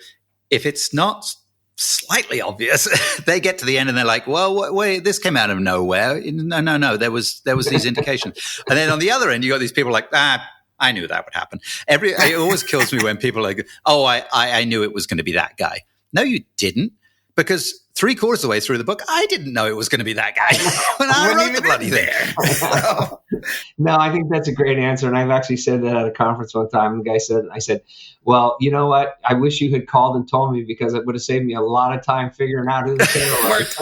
if it's not slightly obvious, they get to the end and they're like, well, wait, this came out of nowhere. No, there was these indications. And then on the other end, you got these people like, I knew that would happen. It always kills me when people are like, oh, I knew it was going to be that guy. No, you didn't, because 3/4 of the way through the book, I didn't know it was going to be that guy when I wrote the bloody thing. No, I think that's a great answer. And I've actually said that at a conference one time. And the guy said, I said, well, you know what? I wish you had called and told me, because it would have saved me a lot of time figuring out who the killer was.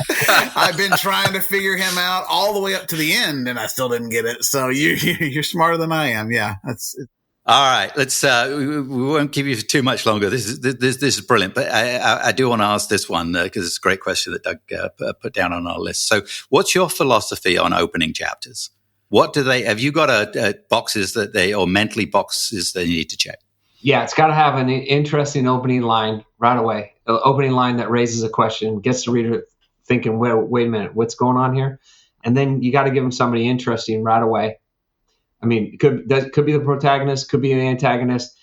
I've been trying to figure him out all the way up to the end, and I still didn't get it. So you're smarter than I am. Yeah, All right, let's. We won't give you too much longer. This is brilliant, but I do want to ask this one because it's a great question that Doug put down on our list. So, what's your philosophy on opening chapters? What do they? Have you got boxes that or mentally boxes they need to check? Yeah, it's got to have an interesting opening line right away. An opening line that raises a question, gets the reader thinking, wait a minute, what's going on here? And then you got to give them somebody interesting right away. I mean, it could be the protagonist, could be the antagonist,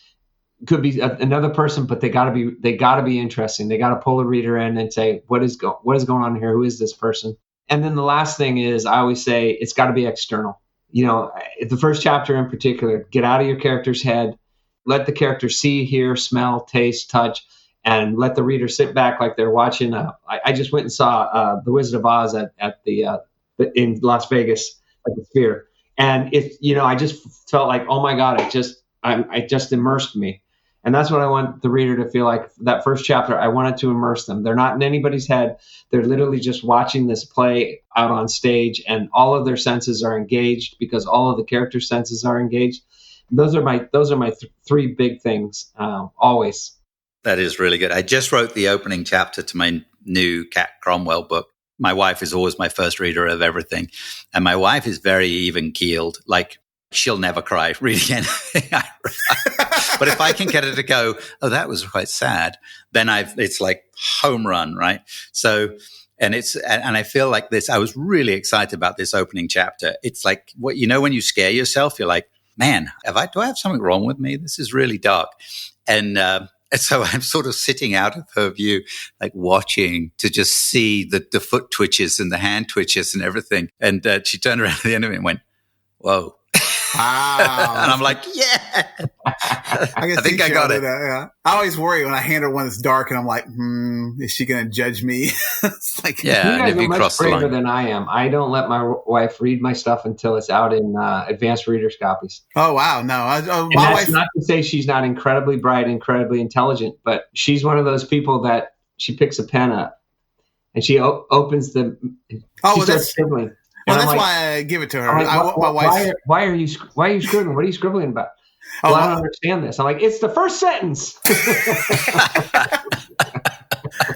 could be another person, but they got to be interesting. They got to pull the reader in and say, what is going on here? Who is this person? And then the last thing is, I always say, it's got to be external. You know, the first chapter in particular, get out of your character's head, let the character see, hear, smell, taste, touch, and let the reader sit back like they're watching. I just went and saw The Wizard of Oz in Las Vegas at the Sphere. And I just felt like, oh my God, it just immersed me. And that's what I want the reader to feel like. That first chapter, I wanted to immerse them. They're not in anybody's head. They're literally just watching this play out on stage, and all of their senses are engaged because all of the character senses are engaged. Those are my three big things, always. That is really good. I just wrote the opening chapter to my new Cat Cromwell book. My wife is always my first reader of everything. And my wife is very even-keeled. Like, she'll never cry reading anything I write. But if I can get her to go, oh, that was quite sad, then it's like home run, right? So, and I feel like this, I was really excited about this opening chapter. It's like, when you scare yourself, you're like, man, do I have something wrong with me? This is really dark. And so I'm sort of sitting out of her view, like watching to just see the foot twitches and the hand twitches and everything. And she turned around at the end of it and went, whoa. Wow. And I'm like, yeah. I think I got it. Yeah. I always worry when I hand her one that's dark and I'm like, is she going to judge me? It's like, yeah, you guys are much braver than I am. I don't let my wife read my stuff until it's out in advanced reader's copies. Oh, wow. No, my wife, not to say she's not incredibly bright, incredibly intelligent, but she's one of those people that she picks a pen up and she opens the, she starts scribbling. Well, that's why I give it to her. Like, why are you scribbling? What are you scribbling about? Well, I don't understand this. I'm like, it's the first sentence.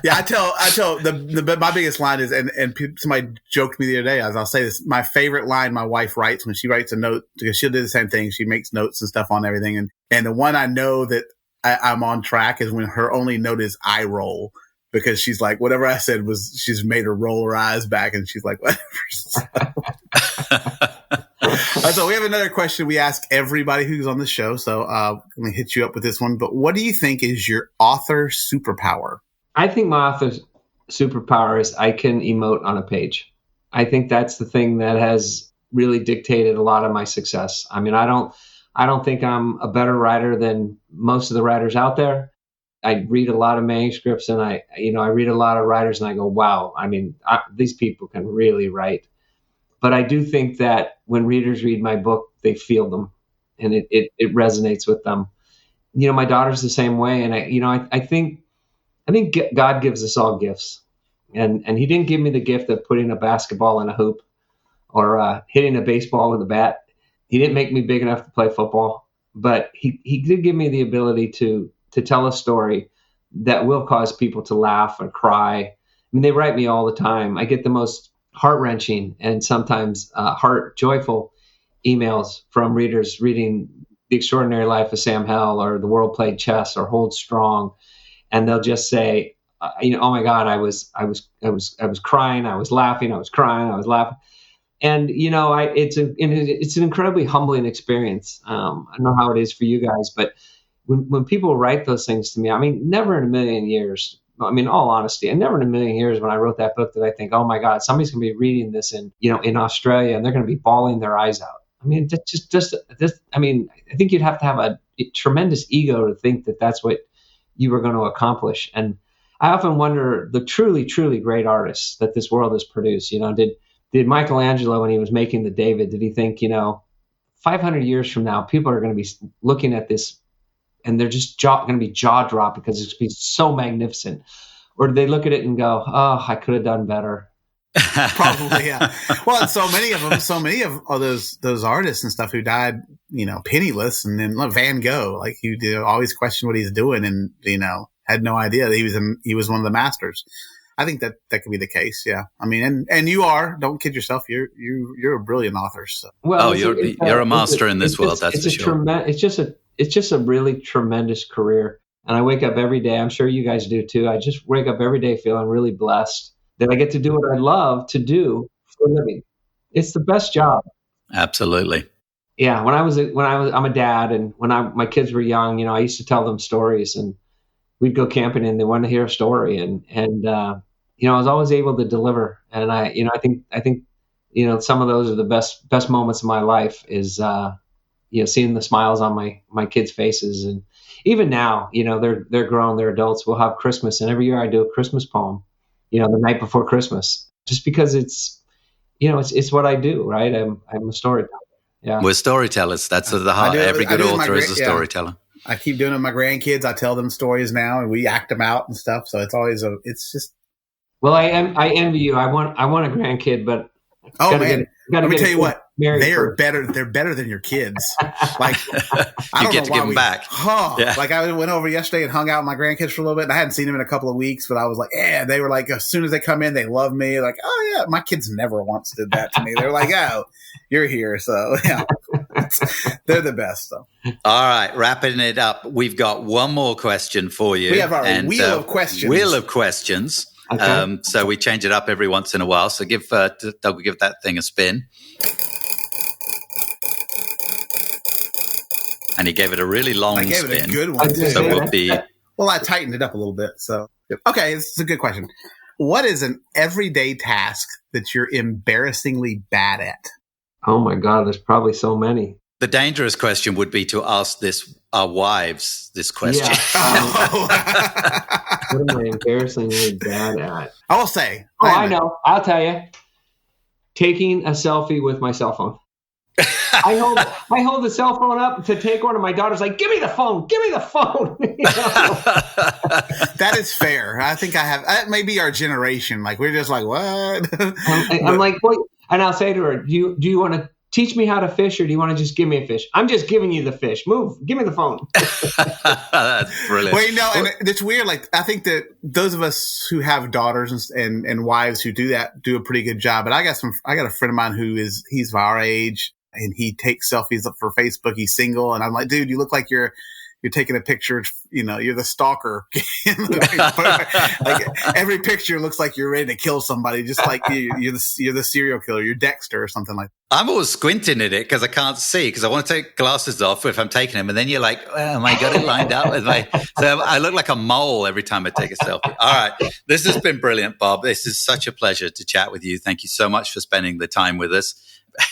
Yeah, I tell my biggest line is, and somebody joked me the other day, as I'll say this, my favorite line my wife writes when she writes a note, because she'll do the same thing. She makes notes and stuff on everything. And the one I know that I'm on track is when her only note is eye roll. Because she's like, whatever I said she's made her roll her eyes back, and she's like, whatever. So we have another question we ask everybody who's on the show. So let me hit you up with this one. But what do you think is your author superpower? I think my author superpower is I can emote on a page. I think that's the thing that has really dictated a lot of my success. I mean, I don't think I'm a better writer than most of the writers out there. I read a lot of manuscripts, and I read a lot of writers, and I go, wow, I mean, these people can really write. But I do think that when readers read my book, they feel them, and it resonates with them. You know, my daughter's the same way, and I think God gives us all gifts, and He didn't give me the gift of putting a basketball in a hoop or hitting a baseball with a bat. He didn't make me big enough to play football, but He did give me the ability to tell a story that will cause people to laugh or cry. I mean, they write me all the time. I get the most heart-wrenching and sometimes heart-joyful emails from readers reading The Extraordinary Life of Sam Hell or The World Played Chess or Hold Strong, and they'll just say, oh my God, I was crying, I was laughing, I was crying, I was laughing. And it's an incredibly humbling experience. I don't know how it is for you guys, but when people write those things to me, I mean, never in a million years, I mean, all honesty, and never in a million years when I wrote that book did I think, oh my God, somebody's going to be reading this in Australia and they're going to be bawling their eyes out. I mean, I think you'd have to have a tremendous ego to think that that's what you were going to accomplish. And I often wonder, the truly, truly great artists that this world has produced, did Michelangelo, when he was making the David, did he think, 500 years from now, people are going to be looking at this and they're just going to be jaw dropped because it's going to be so magnificent? Or do they look at it and go, oh, I could have done better? Probably, yeah. Well, and so many of those artists and stuff who died, penniless, and then Van Gogh, like he always questioned what he's doing, and had no idea that he was one of the masters. I think that could be the case. Yeah, I mean, and you are. Don't kid yourself. You're a brilliant author. So. Well, you're a master in this world. That's for sure. It's just a really tremendous career, and I wake up every day. I'm sure you guys do too. I just wake up every day feeling really blessed that I get to do what I love to do for a living. It's the best job. Absolutely. Yeah. I'm a dad, and when my kids were young, I used to tell them stories, and we'd go camping and they wanted to hear a story, and I was always able to deliver. And I think some of those are the best moments of my life is, seeing the smiles on my kids' faces. And even now, they're grown, they're adults. We'll have Christmas, and every year I do a Christmas poem, the night before Christmas, just because it's what I do, right? I'm a storyteller. Yeah. We're storytellers. That's at the heart. Every good author is a storyteller. I keep doing it with my grandkids. I tell them stories now, and we act them out and stuff. So it's always it's just. Well, I envy you. I want a grandkid, but let me tell you what. They're first. better. They're better than your kids. Like I don't get to give them back. Yeah. Like I went over yesterday and hung out with my grandkids for a little bit. And I hadn't seen them in a couple of weeks, but I was like, yeah. They were like, as soon as they come in, they love me. Like, oh yeah. My kids never once did that to me. They're like, oh, you're here. So yeah, they're the best. So. All right, wrapping it up. We've got one more question for you. We have our wheel of questions. Wheel of questions. Okay. So we change it up every once in a while. So give Doug that thing a spin. And he gave it a really long spin. I gave it a good one, too. So we'll be... Well, I tightened it up a little bit. So, okay, this is a good question. What is an everyday task that you're embarrassingly bad at? Oh, my God, there's probably so many. The dangerous question would be to ask our wives this question. Yeah. What am I embarrassingly bad at? I will say. I know. I'll tell you. Taking a selfie with my cell phone. I hold the cell phone up to take one, and my daughter's like, "Give me the phone! Give me the phone!" That is fair. I think that may be our generation. Like we're just like, what? I'm like, what? And I'll say to her, "Do you want to teach me how to fish, or do you want to just give me a fish? I'm just giving you the fish. Move, give me the phone." That's brilliant. Well, and it's weird. Like I think that those of us who have daughters and wives who do that do a pretty good job. But I got a friend of mine he's our age. And he takes selfies up for Facebook. He's single. And I'm like, dude, you look like you're taking a picture. You're the stalker. Like every picture looks like you're ready to kill somebody. Just like you're the serial killer. You're Dexter or something like that. I'm always squinting at it because I can't see because I want to take glasses off if I'm taking them. And then you're like, well, I got it lined up with so I look like a mole every time I take a selfie. All right. This has been brilliant, Bob. This is such a pleasure to chat with you. Thank you so much for spending the time with us.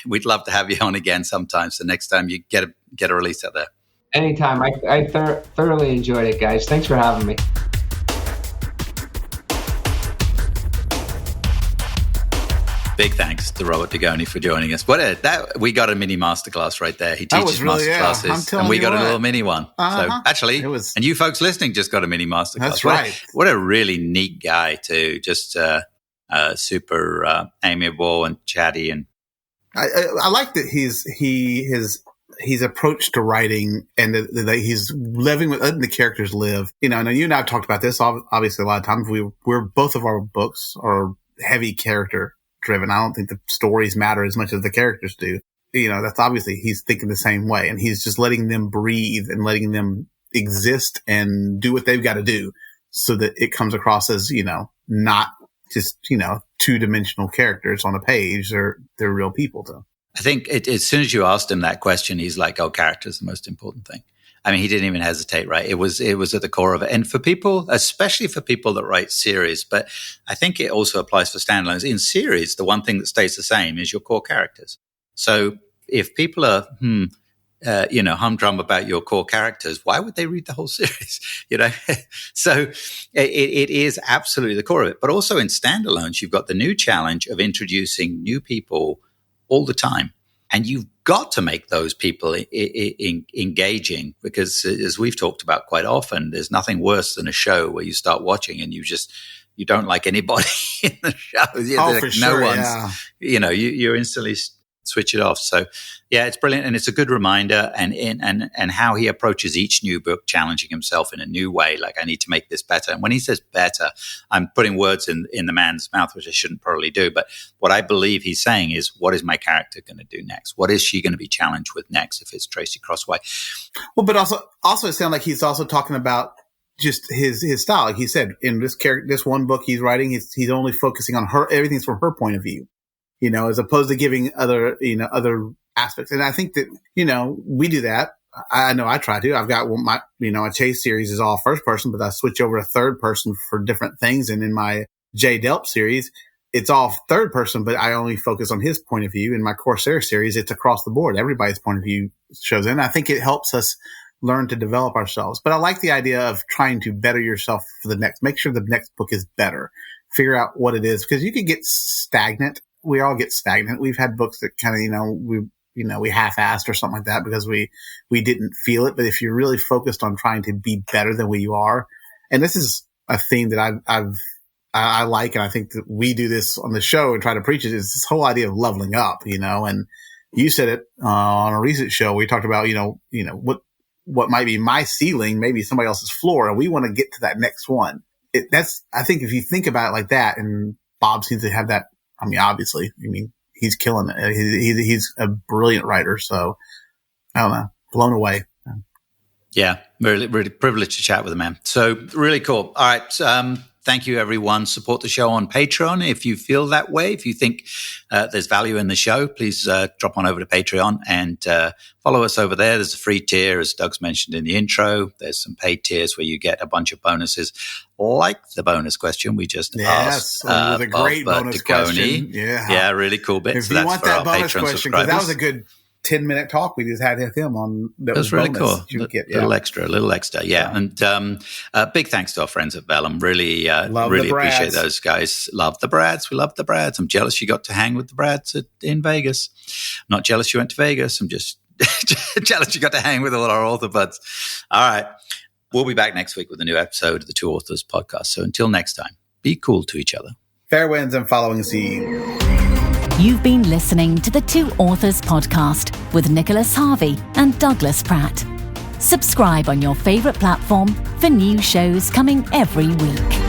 We'd love to have you on again sometime. So next time you get a release out there. Anytime. I thoroughly enjoyed it, guys. Thanks for having me. Big thanks to Robert Dugoni for joining us. We got a mini masterclass right there. He teaches masterclasses, and we got a little mini one. So actually, and you folks listening just got a mini masterclass. That's right. What a really neat guy too. Just super amiable and chatty and. I like that his approach to writing and that he's letting the characters live. I know you and I have talked about this obviously a lot of times. We're both of our books are heavy character driven. I don't think the stories matter as much as the characters do. That's obviously he's thinking the same way, and he's just letting them breathe and letting them exist and do what they've got to do so that it comes across as, not just, two-dimensional characters on a page. They're real people, though. I think as soon as you asked him that question, he's like, oh, character is the most important thing. I mean, he didn't even hesitate, right? It was at the core of it. And for people, especially for people that write series, but I think it also applies for standalones. In series, the one thing that stays the same is your core characters. So if people are, humdrum about your core characters, why would they read the whole series? So it is absolutely the core of it. But also in standalones, you've got the new challenge of introducing new people all the time. And you've got to make those people engaging because, as we've talked about quite often, there's nothing worse than a show where you start watching and you just you don't like anybody in the show. For sure, you instantly switch it off. So yeah, it's brilliant. And it's a good reminder and how he approaches each new book, challenging himself in a new way. Like, I need to make this better. And when he says better, I'm putting words in the man's mouth, which I shouldn't probably do. But what I believe he's saying is, what is my character going to do next? What is she going to be challenged with next if it's Tracy Crosswhite? Well, but also it sounds like he's also talking about just his style. Like he said, in this one book he's writing, he's only focusing on her, everything's from her point of view, as opposed to giving other aspects. And I think that, we do that. I know I try to. I've got my, a Chase series is all first person, but I switch over to third person for different things. And in my J Delp series, it's all third person, but I only focus on his point of view. In my Corsair series, it's across the board. Everybody's point of view shows in. I think it helps us learn to develop ourselves. But I like the idea of trying to better yourself for the next. Make sure the next book is better. Figure out what it is, because you can get stagnant. We all get stagnant. We've had books that kind of, we half-assed or something like that because we didn't feel it. But if you're really focused on trying to be better than what you are, and this is a theme that I like, and I think that we do this on the show and try to preach it, is this whole idea of leveling up, and you said it on a recent show. We talked about, what might be my ceiling, maybe somebody else's floor, and we want to get to that next one. I think if you think about it like that, and Bob seems to have that. I mean, obviously, he's killing it. He's a brilliant writer. So I don't know, blown away. Yeah, really, really privileged to chat with him, man. So really cool. All right. Thank you, everyone. Support the show on Patreon if you feel that way. If you think there's value in the show, please drop on over to Patreon and follow us over there. There's a free tier, as Doug's mentioned in the intro. There's some paid tiers where you get a bunch of bonuses, like the bonus question we just asked. Yes, with a great bonus Dugoni. Question. Yeah, really cool bit. If you want that bonus question, because that was a good 10-minute talk we just had with him on. That was really cool. Little extra. Yeah. And big thanks to our friends at Vellum. Really appreciate those guys. Love the Brads. We love the Brads. I'm jealous you got to hang with the Brads in Vegas. I'm not jealous you went to Vegas. I'm just jealous you got to hang with all our author buds. All right. We'll be back next week with a new episode of the Two Authors podcast. So until next time, be cool to each other. Fair winds and following sea. You've been listening to the Two Authors podcast with Nicholas Harvey and Douglas Pratt. Subscribe on your favorite platform for new shows coming every week.